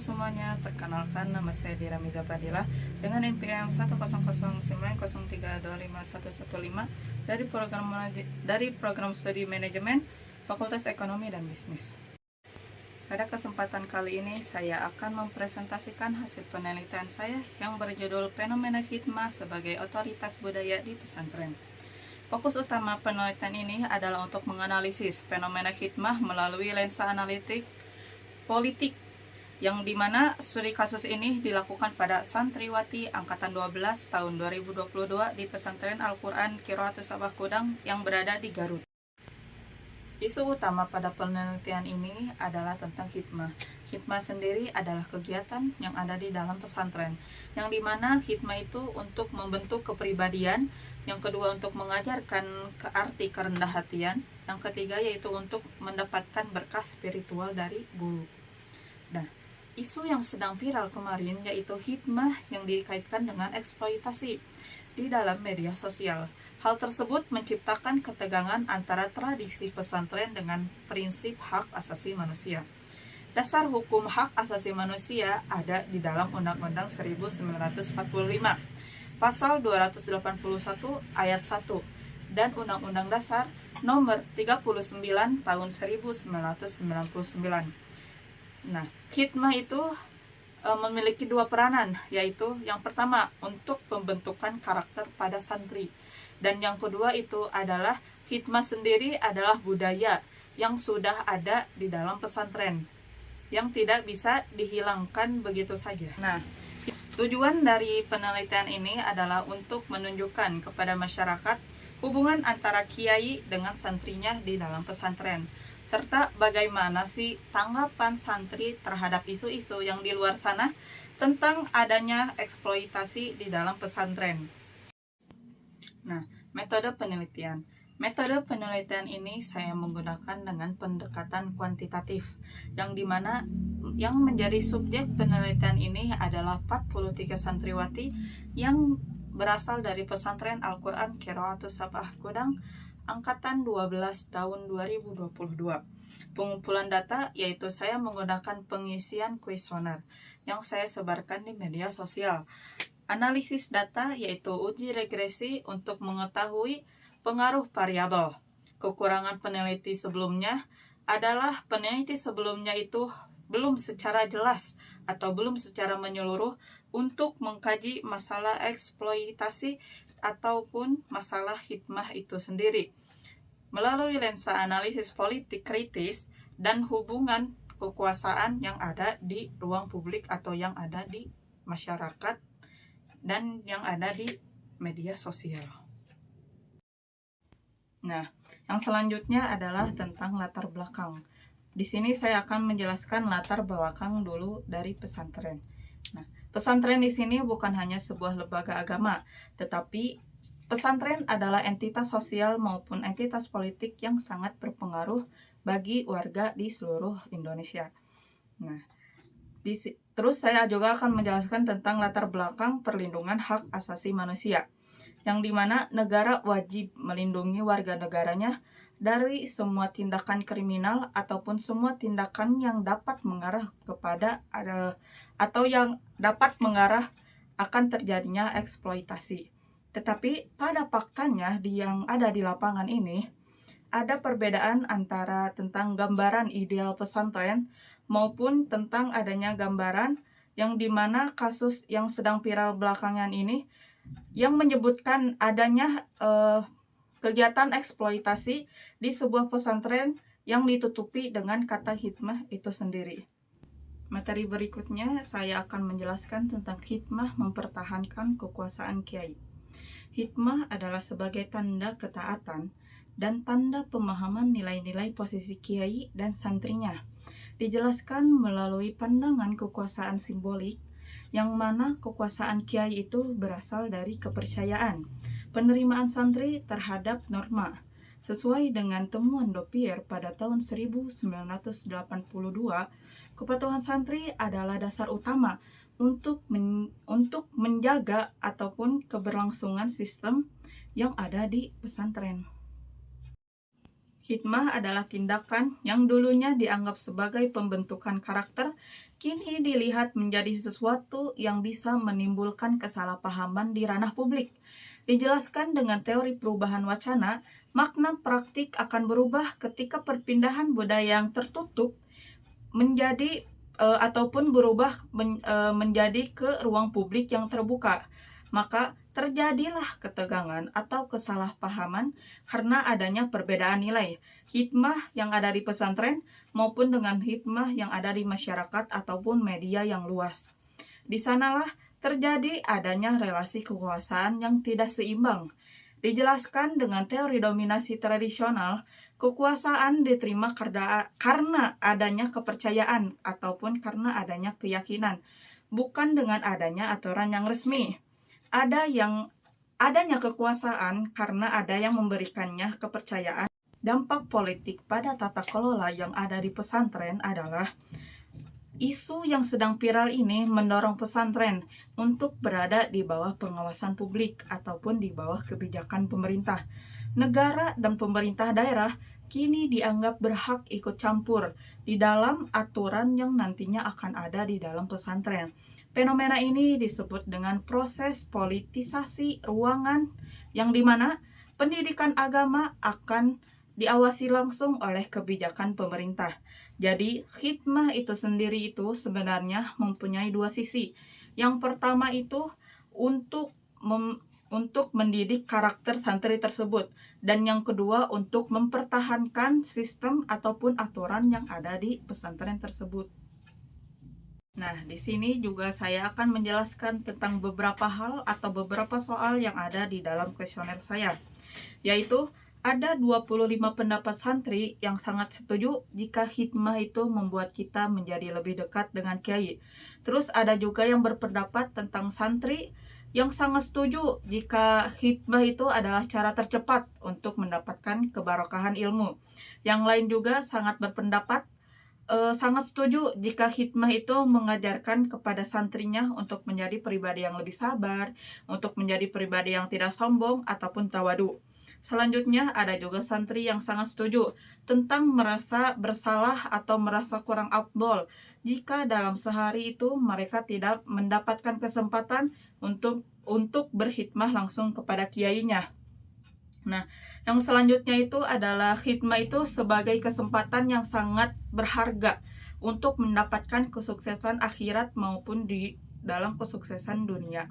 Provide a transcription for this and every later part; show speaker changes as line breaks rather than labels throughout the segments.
semuanya, perkenalkan nama saya Dira Miza Fadila dengan NPM 1000903251115 dari program studi manajemen Fakultas Ekonomi dan Bisnis. Pada kesempatan kali ini saya akan mempresentasikan hasil penelitian saya yang berjudul Fenomena Hikmah sebagai Otoritas Budaya di Pesantren. Fokus utama penelitian ini adalah untuk menganalisis fenomena hikmah melalui lensa analitik politik, yang dimana studi kasus ini dilakukan pada santriwati angkatan 12 tahun 2022 di pesantren Al-Quran Qiraatus Sabah Kudang yang berada di Garut. Isu utama pada penelitian ini adalah tentang hikmah. Hikmah sendiri adalah kegiatan yang ada di dalam pesantren, yang dimana hikmah itu untuk membentuk kepribadian, yang kedua untuk mengajarkan arti kerendah hatian, yang ketiga yaitu untuk mendapatkan berkah spiritual dari guru. Nah, isu yang sedang viral kemarin yaitu hikmah yang dikaitkan dengan eksploitasi di dalam media sosial. Hal tersebut menciptakan ketegangan antara tradisi pesantren dengan prinsip hak asasi manusia. Dasar hukum hak asasi manusia ada di dalam Undang-Undang 1945, Pasal 281 ayat 1, dan Undang-Undang Dasar Nomor 39 Tahun 1999. Nah, hikmah itu memiliki dua peranan, yaitu yang pertama untuk pembentukan karakter pada santri, dan yang kedua itu adalah hikmah sendiri adalah budaya yang sudah ada di dalam pesantren, yang tidak bisa dihilangkan begitu saja. Nah, tujuan dari penelitian ini adalah untuk menunjukkan kepada masyarakat hubungan antara kiai dengan santrinya di dalam pesantren, serta bagaimana sih tanggapan santri terhadap isu-isu yang di luar sana tentang adanya eksploitasi di dalam pesantren. Nah, metode penelitian. Metode penelitian ini saya menggunakan dengan pendekatan kuantitatif, yang dimana yang menjadi subjek penelitian ini adalah 43 santriwati yang berasal dari pesantren Al-Quran Qiraatus Sabah Kudang angkatan 12 tahun 2022. Pengumpulan data yaitu saya menggunakan pengisian kuesioner yang saya sebarkan di media sosial. Analisis data yaitu uji regresi untuk mengetahui pengaruh variabel. Kekurangan peneliti sebelumnya adalah peneliti sebelumnya itu belum secara jelas atau belum secara menyeluruh untuk mengkaji masalah eksploitasi ataupun masalah hikmah itu sendiri melalui lensa analisis politik kritis dan hubungan kekuasaan yang ada di ruang publik atau yang ada di masyarakat dan yang ada di media sosial. Nah, yang selanjutnya adalah tentang latar belakang. Di sini saya akan menjelaskan latar belakang dulu dari pesantren. Nah, pesantren di sini bukan hanya sebuah lembaga agama, tetapi pesantren adalah entitas sosial maupun entitas politik yang sangat berpengaruh bagi warga di seluruh Indonesia. Nah, terus saya juga akan menjelaskan tentang latar belakang perlindungan hak asasi manusia, yang dimana negara wajib melindungi warga negaranya dari semua tindakan kriminal ataupun semua tindakan yang dapat mengarah kepada atau yang dapat mengarah akan terjadinya eksploitasi. Tetapi pada faktanya yang ada di lapangan ini ada perbedaan antara tentang gambaran ideal pesantren maupun tentang adanya gambaran yang dimana kasus yang sedang viral belakangan ini yang menyebutkan adanya kegiatan eksploitasi di sebuah pesantren yang ditutupi dengan kata hikmah itu sendiri. Materi berikutnya saya akan menjelaskan tentang hikmah mempertahankan kekuasaan kiai. Hikmah adalah sebagai tanda ketaatan dan tanda pemahaman nilai-nilai posisi kiai dan santrinya. Dijelaskan melalui pandangan kekuasaan simbolik, yang mana kekuasaan kiai itu berasal dari kepercayaan penerimaan santri terhadap norma. Sesuai dengan temuan Dopier pada tahun 1982, kepatuhan santri adalah dasar utama untuk menjaga ataupun keberlangsungan sistem yang ada di pesantren. Hikmah adalah tindakan yang dulunya dianggap sebagai pembentukan karakter, kini dilihat menjadi sesuatu yang bisa menimbulkan kesalahpahaman di ranah publik. Dijelaskan dengan teori perubahan wacana, makna praktik akan berubah ketika perpindahan budaya yang tertutup menjadi ataupun berubah menjadi ke ruang publik yang terbuka. Maka terjadilah ketegangan atau kesalahpahaman karena adanya perbedaan nilai hikmah yang ada di pesantren maupun dengan hikmah yang ada di masyarakat ataupun media yang luas. Di sanalah terjadi adanya relasi kekuasaan yang tidak seimbang. Dijelaskan dengan teori dominasi tradisional, kekuasaan diterima karena adanya kepercayaan ataupun karena adanya keyakinan, bukan dengan adanya aturan yang resmi. Adanya kekuasaan karena ada yang memberikannya kepercayaan. Dampak politik pada tata kelola yang ada di pesantren adalah isu yang sedang viral ini mendorong pesantren untuk berada di bawah pengawasan publik ataupun di bawah kebijakan pemerintah. Negara dan pemerintah daerah kini dianggap berhak ikut campur di dalam aturan yang nantinya akan ada di dalam pesantren. Fenomena ini disebut dengan proses politisasi ruangan yang dimana pendidikan agama akan diawasi langsung oleh kebijakan pemerintah. Jadi, hikmah itu sendiri itu sebenarnya mempunyai dua sisi. Yang pertama itu untuk mendidik karakter santri tersebut, dan yang kedua untuk mempertahankan sistem ataupun aturan yang ada di pesantren tersebut. Nah, di sini juga saya akan menjelaskan tentang beberapa hal atau beberapa soal yang ada di dalam kuesioner saya, yaitu ada 25 pendapat santri yang sangat setuju jika hikmah itu membuat kita menjadi lebih dekat dengan kiai. Terus ada juga yang berpendapat tentang santri yang sangat setuju jika hikmah itu adalah cara tercepat untuk mendapatkan kebarokahan ilmu. Yang lain juga sangat berpendapat sangat setuju jika hikmah itu mengajarkan kepada santrinya untuk menjadi pribadi yang lebih sabar, untuk menjadi pribadi yang tidak sombong ataupun tawadu. Selanjutnya ada juga santri yang sangat setuju tentang merasa bersalah atau merasa kurang afdol jika dalam sehari itu mereka tidak mendapatkan kesempatan untuk berkhidmah langsung kepada kiainya. Nah, yang selanjutnya itu adalah hikmah itu sebagai kesempatan yang sangat berharga untuk mendapatkan kesuksesan akhirat maupun di dalam kesuksesan dunia.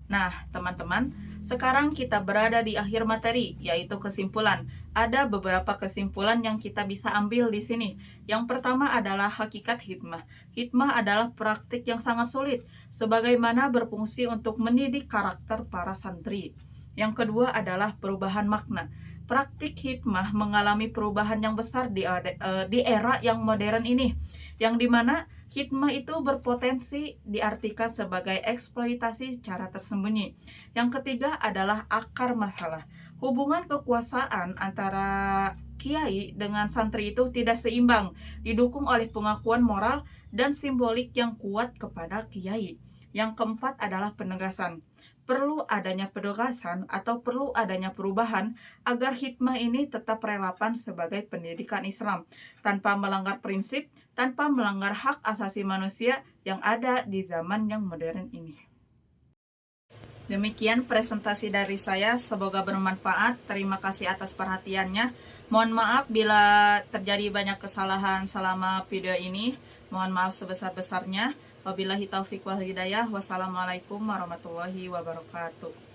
Nah, teman-teman, sekarang kita berada di akhir materi, yaitu kesimpulan. Ada beberapa kesimpulan yang kita bisa ambil di sini. Yang pertama adalah hakikat hikmah. Hikmah adalah praktik yang sangat sulit, sebagaimana berfungsi untuk mendidik karakter para santri. Yang kedua adalah perubahan makna. Praktik hikmah mengalami perubahan yang besar di era yang modern ini, yang dimana hikmah itu berpotensi diartikan sebagai eksploitasi secara tersembunyi. Yang ketiga adalah akar masalah. Hubungan kekuasaan antara kiai dengan santri itu tidak seimbang, didukung oleh pengakuan moral dan simbolik yang kuat kepada kiai. Yang keempat adalah penegasan. Perlu adanya penegasan atau perlu adanya perubahan agar hikmah ini tetap relevan sebagai pendidikan Islam, tanpa melanggar prinsip, tanpa melanggar hak asasi manusia yang ada di zaman yang modern ini. Demikian presentasi dari saya, semoga bermanfaat. Terima kasih atas perhatiannya. Mohon maaf bila terjadi banyak kesalahan selama video ini. Mohon maaf sebesar-besarnya. Wabillahi taufiq wal hidayah. Wassalamualaikum warahmatullahi wabarakatuh.